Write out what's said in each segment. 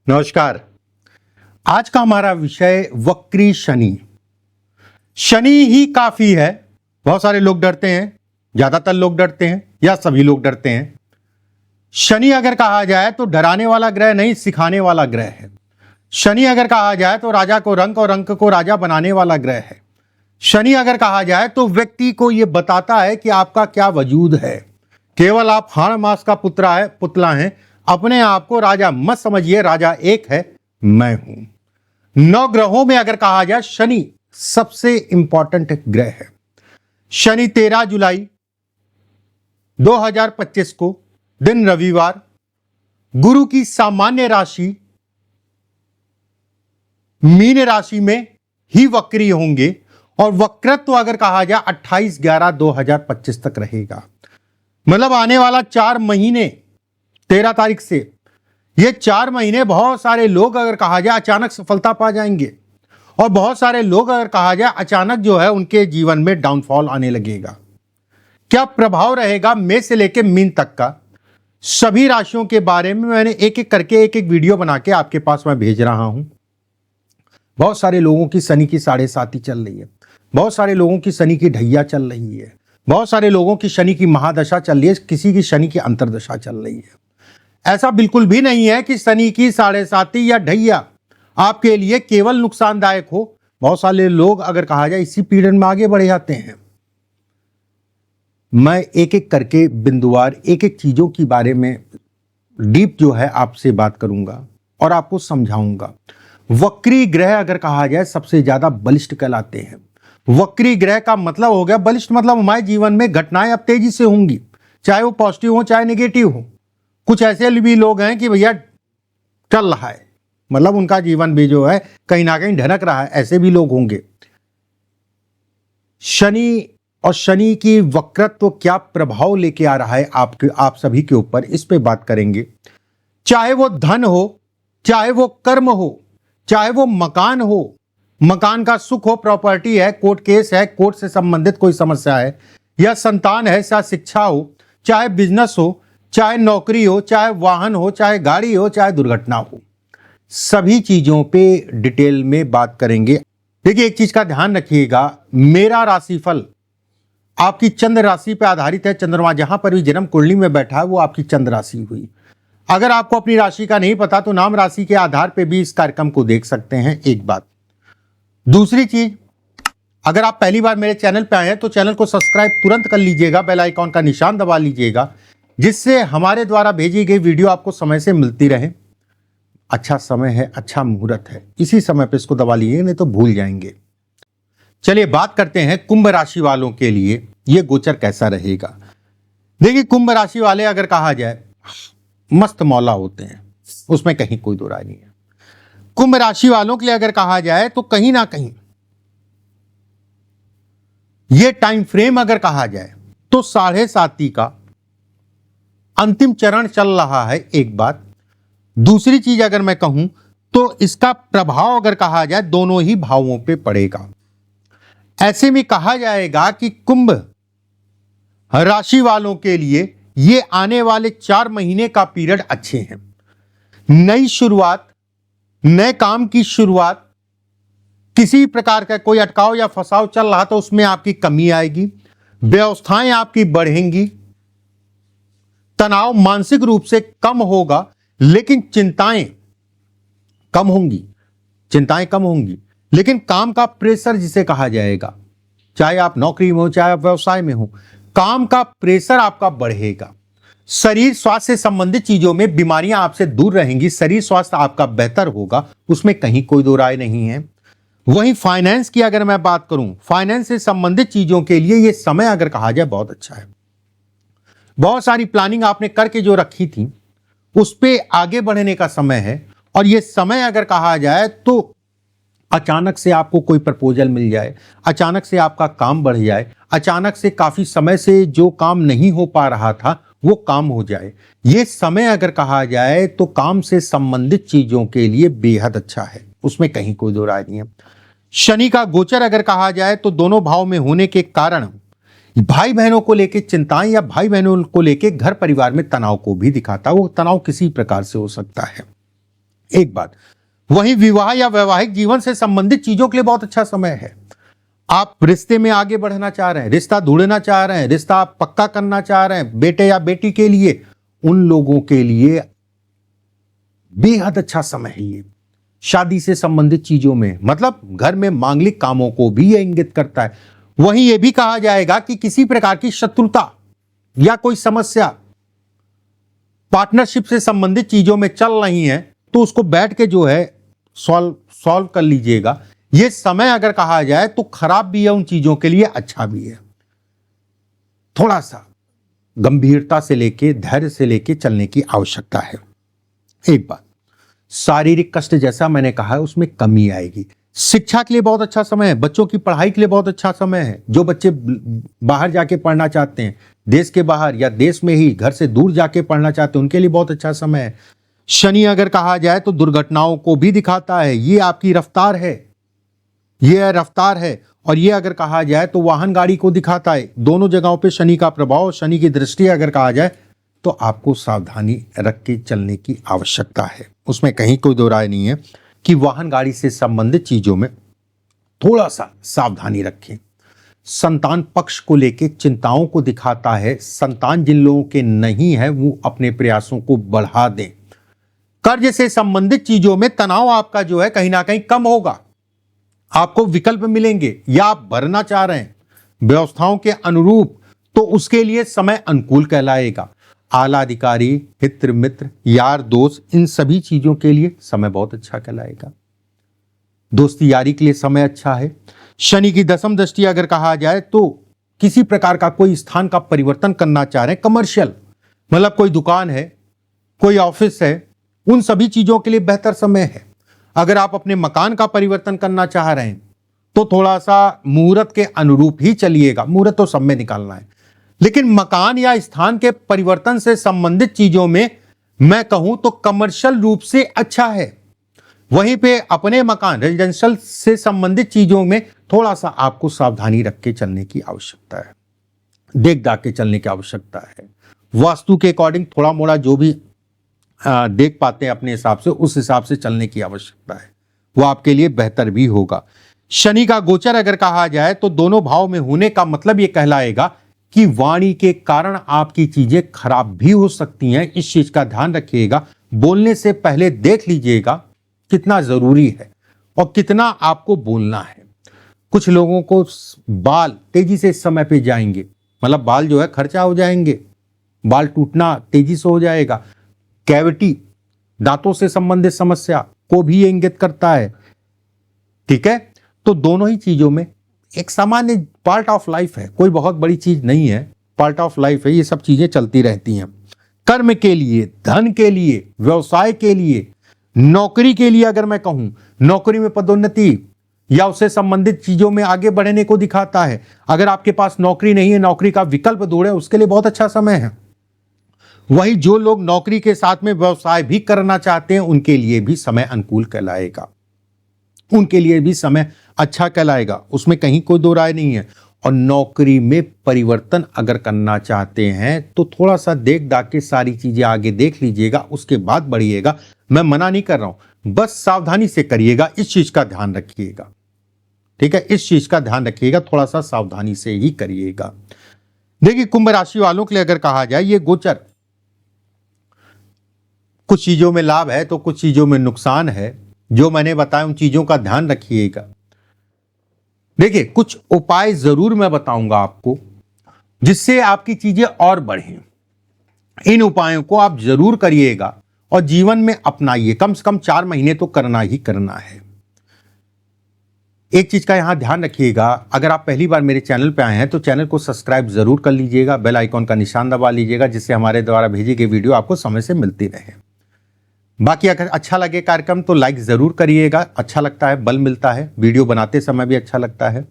नमस्कार। आज का हमारा विषय वक्री शनि। शनि ही काफी है। बहुत सारे लोग डरते हैं, ज्यादातर लोग डरते हैं या सभी लोग डरते हैं। शनि अगर कहा जाए तो डराने वाला ग्रह नहीं, सिखाने वाला ग्रह है। शनि अगर कहा जाए तो राजा को रंक और रंक को राजा बनाने वाला ग्रह है। शनि अगर कहा जाए तो व्यक्ति को यह बताता है कि आपका क्या वजूद है। केवल आप हाड़ मास का पुतला है। अपने आप को राजा मत समझिए, राजा एक है, मैं हूं। 9 ग्रहों में अगर कहा जाए शनि सबसे इंपॉर्टेंट ग्रह है। शनि 13 जुलाई 2025 को दिन रविवार गुरु की सामान्य राशि मीन राशि में ही वक्री होंगे और वक्रत्व अगर कहा जाए 28/11/2025 तक रहेगा। मतलब आने वाला 4 महीने 13 तारीख से ये 4 महीने बहुत सारे लोग अगर कहा जाए अचानक सफलता पा जाएंगे और बहुत सारे लोग अगर कहा जाए अचानक जो है उनके जीवन में डाउनफॉल आने लगेगा। क्या प्रभाव रहेगा मेष से लेकर मीन तक का, सभी राशियों के बारे में मैंने एक एक करके एक वीडियो बना के आपके पास मैं भेज रहा हूं। बहुत सारे लोगों की शनि की 7.5 चल रही है, बहुत सारे लोगों की शनि की ढैया चल रही है, बहुत सारे लोगों की शनि की महादशा चल रही है, किसी की शनि की अंतरदशा चल रही है। ऐसा बिल्कुल भी नहीं है कि शनि की 7.5 या ढैया आपके लिए केवल नुकसानदायक हो। बहुत सारे लोग अगर कहा जाए इसी पीरियड में आगे बढ़ जाते हैं। मैं एक एक करके बिंदुवार एक एक चीजों के बारे में डीप जो है आपसे बात करूंगा और आपको समझाऊंगा। वक्री ग्रह अगर कहा जाए सबसे ज्यादा बलिष्ठ कहलाते हैं। वक्री ग्रह का मतलब हो गया बलिष्ठ, मतलब हमारे जीवन में घटनाएं अब तेजी से होंगी, चाहे वो पॉजिटिव हो चाहे नेगेटिव हो। कुछ ऐसे भी लोग हैं कि भैया चल रहा है, मतलब उनका जीवन भी जो है कहीं ना कहीं ढनक रहा है, ऐसे भी लोग होंगे। शनि और शनि की वक्रत्व क्या प्रभाव लेके आ रहा है आप सभी के ऊपर, इस पे बात करेंगे। चाहे वो धन हो, चाहे वो कर्म हो, चाहे वो मकान हो, मकान का सुख हो, प्रॉपर्टी है, कोर्ट केस है, कोर्ट से संबंधित कोई समस्या है, या संतान है, या शिक्षा हो, चाहे बिजनेस हो, चाहे नौकरी हो, चाहे वाहन हो, चाहे गाड़ी हो, चाहे दुर्घटना हो, सभी चीजों पे डिटेल में बात करेंगे। देखिए एक चीज का ध्यान रखिएगा, मेरा राशिफल आपकी चंद्र राशि पे आधारित है। चंद्रमा जहां पर भी जन्म कुंडली में बैठा है वो आपकी चंद्र राशि हुई। अगर आपको अपनी राशि का नहीं पता तो नाम राशि के आधार पे भी इस कार्यक्रम को देख सकते हैं, एक बात। दूसरी चीज, अगर आप पहली बार मेरे चैनल पे आए हैं तो चैनल को सब्सक्राइब तुरंत कर लीजिएगा, बेल आइकॉन का निशान दबा लीजिएगा, जिससे हमारे द्वारा भेजी गई वीडियो आपको समय से मिलती रहे। अच्छा समय है, अच्छा मुहूर्त है, इसी समय पे इसको दबा लीजिए, नहीं तो भूल जाएंगे। चलिए बात करते हैं कुंभ राशि वालों के लिए यह गोचर कैसा रहेगा। देखिए कुंभ राशि वाले अगर कहा जाए मस्त मौला होते हैं, उसमें कहीं कोई दो राय नहीं है। कुंभ राशि वालों के लिए अगर कहा जाए तो कहीं ना कहीं यह टाइम फ्रेम अगर कहा जाए तो 7.5 का अंतिम चरण चल रहा है, एक बात। दूसरी चीज अगर मैं कहूं तो इसका प्रभाव अगर कहा जाए दोनों ही भावों पे पड़ेगा। ऐसे में कहा जाएगा कि कुंभ राशि वालों के लिए ये आने वाले 4 महीने का पीरियड अच्छे हैं। नई शुरुआत, नए काम की शुरुआत, किसी प्रकार का कोई अटकाव या फंसाव चल रहा तो उसमें आपकी कमी आएगी, व्यवस्थाएं आपकी बढ़ेंगी, तनाव मानसिक रूप से कम होगा, लेकिन चिंताएं कम होंगी, लेकिन काम का प्रेशर जिसे कहा जाएगा, चाहे आप नौकरी में हो चाहे आप व्यवसाय में हो, काम का प्रेशर आपका बढ़ेगा। शरीर स्वास्थ्य से संबंधित चीजों में बीमारियां आपसे दूर रहेंगी, शरीर स्वास्थ्य आपका बेहतर होगा, उसमें कहीं कोई दो राय नहीं है। वहीं फाइनेंस की अगर मैं बात करूं, फाइनेंस से संबंधित चीजों के लिए यह समय अगर कहा जाए बहुत अच्छा है। बहुत सारी प्लानिंग आपने करके जो रखी थी उस पे आगे बढ़ने का समय है। और यह समय अगर कहा जाए तो अचानक से आपको कोई प्रपोजल मिल जाए, अचानक से आपका काम बढ़ जाए, अचानक से काफी समय से जो काम नहीं हो पा रहा था वो काम हो जाए। ये समय अगर कहा जाए तो काम से संबंधित चीजों के लिए बेहद अच्छा है, उसमें कहीं कोई दो राय नहीं है। शनि का गोचर अगर कहा जाए तो दोनों भाव में होने के कारण भाई बहनों को लेकर चिंताएं या भाई बहनों को लेकर घर परिवार में तनाव को भी दिखाता है। वो तनाव किसी प्रकार से हो सकता है। एक बात। वहीं विवाह या वैवाहिक जीवन से संबंधित चीजों के लिए बहुत अच्छा समय है। आप रिश्ते में आगे बढ़ना चाह रहे हैं, रिश्ता ढूंढना चाह रहे हैं, रिश्ता आप पक्का करना चाह रहे हैं बेटे या बेटी के लिए, उन लोगों के लिए बेहद अच्छा समय है ये। शादी से संबंधित चीजों में, मतलब घर में मांगलिक कामों को भी यह इंगित करता है। वहीं यह भी कहा जाएगा कि किसी प्रकार की शत्रुता या कोई समस्या पार्टनरशिप से संबंधित चीजों में चल रही है तो उसको बैठ के जो है सॉल्व कर लीजिएगा। यह समय अगर कहा जाए तो खराब भी है उन चीजों के लिए, अच्छा भी है। थोड़ा सा गंभीरता से लेके, धैर्य से लेके चलने की आवश्यकता है। एक बात, शारीरिक कष्ट जैसा मैंने कहा है उसमें कमी आएगी। शिक्षा के लिए बहुत अच्छा समय है, बच्चों की पढ़ाई के लिए बहुत अच्छा समय है। जो बच्चे बाहर जाके पढ़ना चाहते हैं, देश के बाहर या देश में ही घर से दूर जाके पढ़ना चाहते हैं, उनके लिए बहुत अच्छा समय है। शनि अगर कहा जाए तो दुर्घटनाओं को भी दिखाता है, ये आपकी रफ्तार है, ये रफ्तार है। और ये अगर कहा जाए तो वाहन गाड़ी को दिखाता है। दोनों जगहों पे शनि का प्रभाव, शनि की दृष्टि अगर कहा जाए तो आपको सावधानी रख के चलने की आवश्यकता है। उसमें कहीं कोई दो राय नहीं है कि वाहन गाड़ी से संबंधित चीजों में थोड़ा सा सावधानी रखें। संतान पक्ष को लेके चिंताओं को दिखाता है। संतान जिन लोगों के नहीं है वो अपने प्रयासों को बढ़ा दें। कर्ज से संबंधित चीजों में तनाव आपका जो है कहीं ना कहीं कम होगा। आपको विकल्प मिलेंगे या आप भरना चाह रहे हैं व्यवस्थाओं के अनुरूप तो उसके लिए समय अनुकूल कहलाएगा। आला अधिकारी, हित मित्र, यार दोस्त, इन सभी चीजों के लिए समय बहुत अच्छा कहलाएगा। दोस्ती यारी के लिए समय अच्छा है। शनि की दशम दृष्टि अगर कहा जाए तो किसी प्रकार का कोई स्थान का परिवर्तन करना चाह रहे हैं, कमर्शियल, मतलब कोई दुकान है, कोई ऑफिस है, उन सभी चीजों के लिए बेहतर समय है। अगर आप अपने मकान का परिवर्तन करना चाह रहे हैं तो थोड़ा सा मुहूर्त के अनुरूप ही चलिएगा। मुहूर्त तो सब में निकालना है, लेकिन मकान या स्थान के परिवर्तन से संबंधित चीजों में मैं कहूं तो कमर्शियल रूप से अच्छा है। वहीं पे अपने मकान, रेजिडेंशियल से संबंधित चीजों में थोड़ा सा आपको सावधानी रख के चलने की आवश्यकता है, देख दाख के चलने की आवश्यकता है। वास्तु के अकॉर्डिंग थोड़ा मोड़ा जो भी देख पाते हैं अपने हिसाब से, उस हिसाब से चलने की आवश्यकता है, वो आपके लिए बेहतर भी होगा। शनि का गोचर अगर कहा जाए तो दोनों भाव में होने का मतलब यह कहलाएगा कि वाणी के कारण आपकी चीजें खराब भी हो सकती हैं। इस चीज का ध्यान रखिएगा। बोलने से पहले देख लीजिएगा कितना जरूरी है और कितना आपको बोलना है। कुछ लोगों को बाल तेजी से इस समय पे जाएंगे, मतलब बाल जो है खर्चा हो जाएंगे, बाल टूटना तेजी से हो जाएगा। कैविटी, दांतों से संबंधित समस्या को भी ये इंगित करता है। ठीक है, तो दोनों ही चीजों में एक सामान्य पार्ट ऑफ लाइफ है, कोई बहुत बड़ी चीज नहीं है, पार्ट ऑफ लाइफ है, ये सब चीजें चलती रहती हैं। कर्म के लिए, धन के लिए, व्यवसाय के लिए, नौकरी के लिए अगर मैं कहूं, नौकरी में पदोन्नति या उससे संबंधित चीजों में आगे बढ़ने को दिखाता है। अगर आपके पास नौकरी नहीं है, नौकरी का विकल्प ढूंढे, उसके लिए बहुत अच्छा समय है। वही जो लोग नौकरी के साथ में व्यवसाय भी करना चाहते हैं उनके लिए भी समय अनुकूल कहलाएगा, उनके लिए भी समय अच्छा कहलाएगा, उसमें कहीं कोई दो राय नहीं है। और नौकरी में परिवर्तन अगर करना चाहते हैं तो थोड़ा सा देख दाख के सारी चीजें आगे देख लीजिएगा, उसके बाद बढ़िएगा। मैं मना नहीं कर रहा हूं, बस सावधानी से करिएगा, इस चीज का ध्यान रखिएगा। ठीक है, इस चीज का ध्यान रखिएगा, थोड़ा सा सावधानी से ही करिएगा। देखिए, कुंभ राशि वालों के लिए अगर कहा जाए ये गोचर कुछ चीजों में लाभ है तो कुछ चीजों में नुकसान है। जो मैंने बताया उन चीजों का ध्यान रखिएगा। देखिए, कुछ उपाय जरूर मैं बताऊंगा आपको जिससे आपकी चीजें और बढ़ें। इन उपायों को आप जरूर करिएगा और जीवन में अपनाइए। कम से कम 4 महीने तो करना ही करना है। एक चीज का यहां ध्यान रखिएगा, अगर आप पहली बार मेरे चैनल पे आए हैं तो चैनल को सब्सक्राइब जरूर कर लीजिएगा, बेल आइकॉन का निशान दबा लीजिएगा, जिससे हमारे द्वारा भेजी गई वीडियो आपको समय से मिलती रहे। बाकी अगर अच्छा लगे कार्यक्रम तो लाइक जरूर करिएगा, अच्छा लगता है, बल मिलता है, वीडियो बनाते समय भी अच्छा लगता है।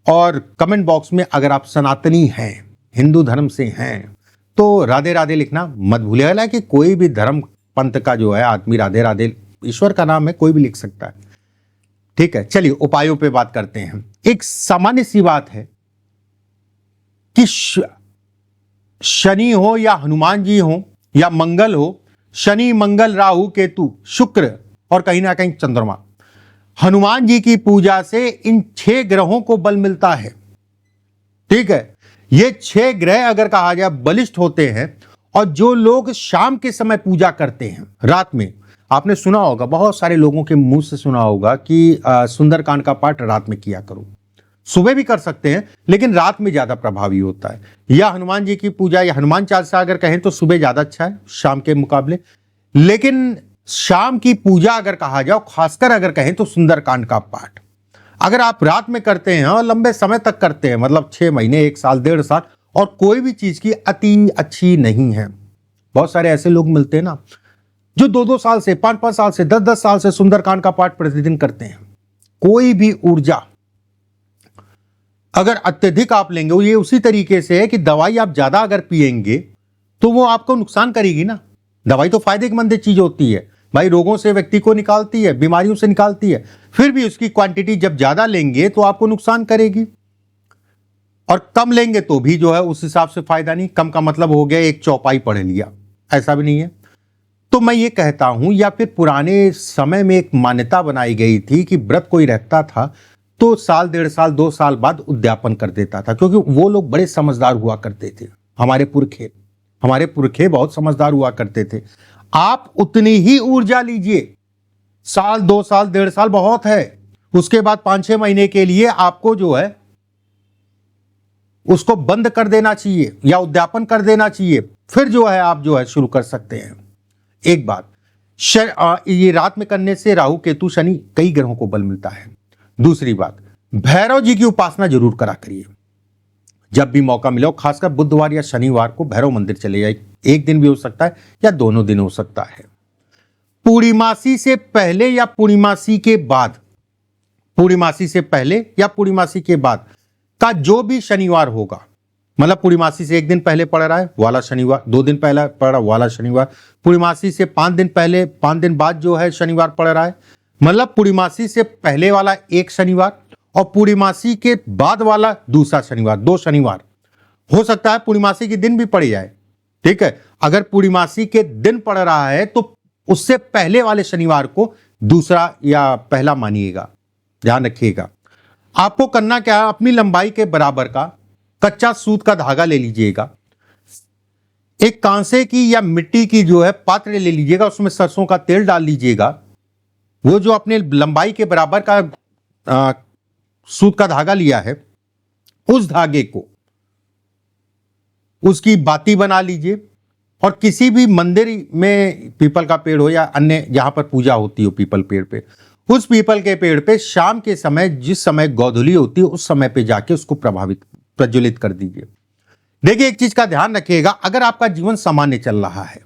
और कमेंट बॉक्स में अगर आप सनातनी हैं, हिंदू धर्म से हैं, तो राधे राधे लिखना मत भूलिएगा। कि कोई भी धर्म पंथ का जो है आदमी राधे राधे, ईश्वर का नाम है, कोई भी लिख सकता है। ठीक है, चलिए उपायों पे बात करते हैं। एक सामान्य सी बात है कि शनि हो या हनुमान जी हो या मंगल हो, शनि मंगल राहु केतु शुक्र और कहीं ना कहीं चंद्रमा। हनुमान जी की पूजा से इन 6 ग्रहों को बल मिलता है। ठीक है, ये 6 ग्रह अगर कहा जाए बलिष्ठ होते हैं। और जो लोग शाम के समय पूजा करते हैं रात में, आपने सुना होगा, बहुत सारे लोगों के मुंह से सुना होगा कि सुंदरकांड का पाठ रात में किया करो। सुबह भी कर सकते हैं लेकिन रात में ज्यादा प्रभावी होता है। या हनुमान जी की पूजा या हनुमान चालीसा अगर कहें तो सुबह ज्यादा अच्छा है शाम के मुकाबले। लेकिन शाम की पूजा अगर कहा जाए, खासकर अगर कहें तो सुंदरकांड का पाठ अगर आप रात में करते हैं और लंबे समय तक करते हैं, मतलब 6 महीने, 1 साल, 1.5 साल, और कोई भी चीज की अति अच्छी नहीं है। बहुत सारे ऐसे लोग मिलते हैं ना जो 2-2 साल से, 5-5 साल से, 10-10 साल से सुंदरकांड का पाठ प्रतिदिन करते हैं। कोई भी ऊर्जा अगर अत्यधिक आप लेंगे, वो ये उसी तरीके से है कि दवाई आप ज्यादा अगर पिएंगे तो वो आपको नुकसान करेगी ना। दवाई तो फायदेमंद चीज होती है भाई, रोगों से व्यक्ति को निकालती है, बीमारियों से निकालती है, फिर भी उसकी क्वांटिटी जब ज्यादा लेंगे तो आपको नुकसान करेगी। और कम लेंगे तो भी जो है उस हिसाब से फायदा नहीं। कम का मतलब हो गया एक चौपाई पढ़ लिया, ऐसा भी नहीं है। तो मैं ये कहता हूं, या फिर पुराने समय में एक मान्यता बनाई गई थी कि व्रत कोई रखता था तो साल, 1.5 साल, 2 साल बाद उद्यापन कर देता था, क्योंकि वो लोग बड़े समझदार हुआ करते थे। हमारे पुरखे बहुत समझदार हुआ करते थे। आप उतनी ही ऊर्जा लीजिए, साल, 2 साल, 1.5 साल बहुत है। उसके बाद 5-6 महीने के लिए आपको जो है उसको बंद कर देना चाहिए या उद्यापन कर देना चाहिए, फिर जो है आप जो है शुरू कर सकते हैं। एक बात, ये रात में करने से राहु, केतु, शनि, कई ग्रहों को बल मिलता है। दूसरी बात, भैरव जी की उपासना जरूर करा करिए जब भी मौका मिले, खासकर बुधवार या शनिवार को भैरव मंदिर चले जाइए। एक दिन भी हो सकता है या दोनों दिन हो सकता है। पूर्णिमासी से पहले या पूर्णिमासी के बाद, पूर्णिमासी से पहले या पूर्णिमासी के बाद का जो भी शनिवार होगा, मतलब पूर्णिमासी से 1 दिन पहले पड़ रहा है वाला शनिवार, 2 दिन पहले पड़ रहा वाला शनिवार, पूर्णिमासी से 5 दिन पहले, 5 दिन बाद जो है शनिवार पड़ रहा है, मतलब पूर्णिमासी से पहले वाला एक शनिवार और पूर्णिमासी के बाद वाला दूसरा शनिवार, 2 शनिवार। हो सकता है पूर्णिमासी के दिन भी पड़ जाए। ठीक है, अगर पूर्णिमासी के दिन पड़ रहा है तो उससे पहले वाले शनिवार को दूसरा या पहला मानिएगा, ध्यान रखिएगा। आपको करना क्या है, अपनी लंबाई के बराबर का कच्चा सूत का धागा ले लीजिएगा, एक कांसे की या मिट्टी की जो है पात्र ले लीजिएगा, उसमें सरसों का तेल डाल लीजिएगा। वो जो अपने लंबाई के बराबर का सूत का धागा लिया है, उस धागे को उसकी बाती बना लीजिए और किसी भी मंदिर में, पीपल का पेड़ हो या अन्य जहां पर पूजा होती हो पीपल पेड़ पे, उस पीपल के पेड़ पे शाम के समय, जिस समय गोधूली होती है उस समय पे जाके उसको प्रज्वलित कर दीजिए। देखिए एक चीज का ध्यान रखिएगा, अगर आपका जीवन सामान्य चल रहा है,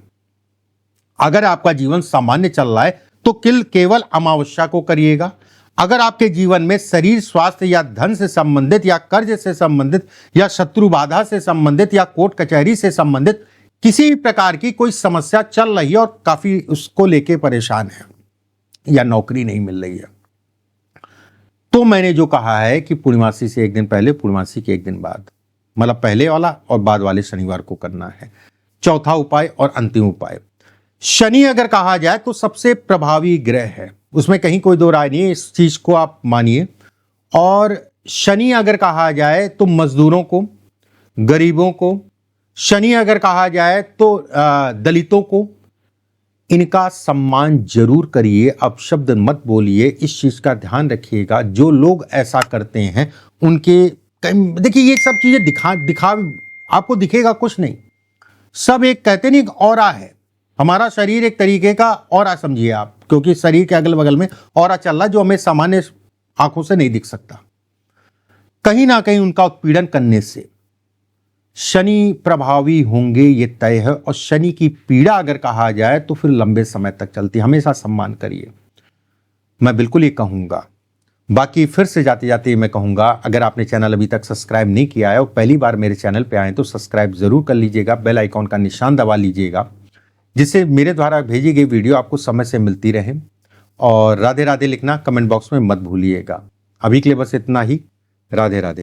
अगर आपका जीवन सामान्य चल रहा है तो केवल अमावस्या को करिएगा। अगर आपके जीवन में शरीर स्वास्थ्य या धन से संबंधित या कर्ज से संबंधित या शत्रु बाधा से संबंधित या कोर्ट कचहरी से संबंधित किसी भी प्रकार की कोई समस्या चल रही है और काफी उसको लेके परेशान है या नौकरी नहीं मिल रही है, तो मैंने जो कहा है कि पूर्णिमासी से 1 दिन पहले, पूर्णिमासी के 1 दिन बाद, मतलब पहले वाला और बाद वाले शनिवार को करना है। चौथा उपाय और अंतिम उपाय, शनि अगर कहा जाए तो सबसे प्रभावी ग्रह है, उसमें कहीं कोई दो राय नहीं है, इस चीज को आप मानिए। और शनि अगर कहा जाए तो मजदूरों को, गरीबों को, शनि अगर कहा जाए तो दलितों को, इनका सम्मान जरूर करिए। अब शब्द मत बोलिए, इस चीज का ध्यान रखिएगा। जो लोग ऐसा करते हैं उनके, देखिए ये सब चीजें दिखा आपको दिखेगा कुछ नहीं, सब एक कहते नहीं ऑरा है। हमारा शरीर एक तरीके का ऑरा समझिए आप, क्योंकि शरीर के अगल बगल में ऑरा चल रहा है जो हमें सामान्य आंखों से नहीं दिख सकता। कहीं ना कहीं उनका उत्पीड़न करने से शनि प्रभावी होंगे, ये तय है। और शनि की पीड़ा अगर कहा जाए तो फिर लंबे समय तक चलती है। हमेशा सम्मान करिए, मैं बिल्कुल ये कहूंगा। बाकी फिर से जाते जाते मैं कहूंगा, अगर आपने चैनल अभी तक सब्सक्राइब नहीं किया है और पहली बार मेरे चैनल पे आए तो सब्सक्राइब जरूर कर लीजिएगा, बेल आइकॉन का निशान दबा लीजिएगा, जिससे मेरे द्वारा भेजी गई वीडियो आपको समय से मिलती रहे। और राधे राधे लिखना कमेंट बॉक्स में मत भूलिएगा। अभी के लिए बस इतना ही। राधे राधे।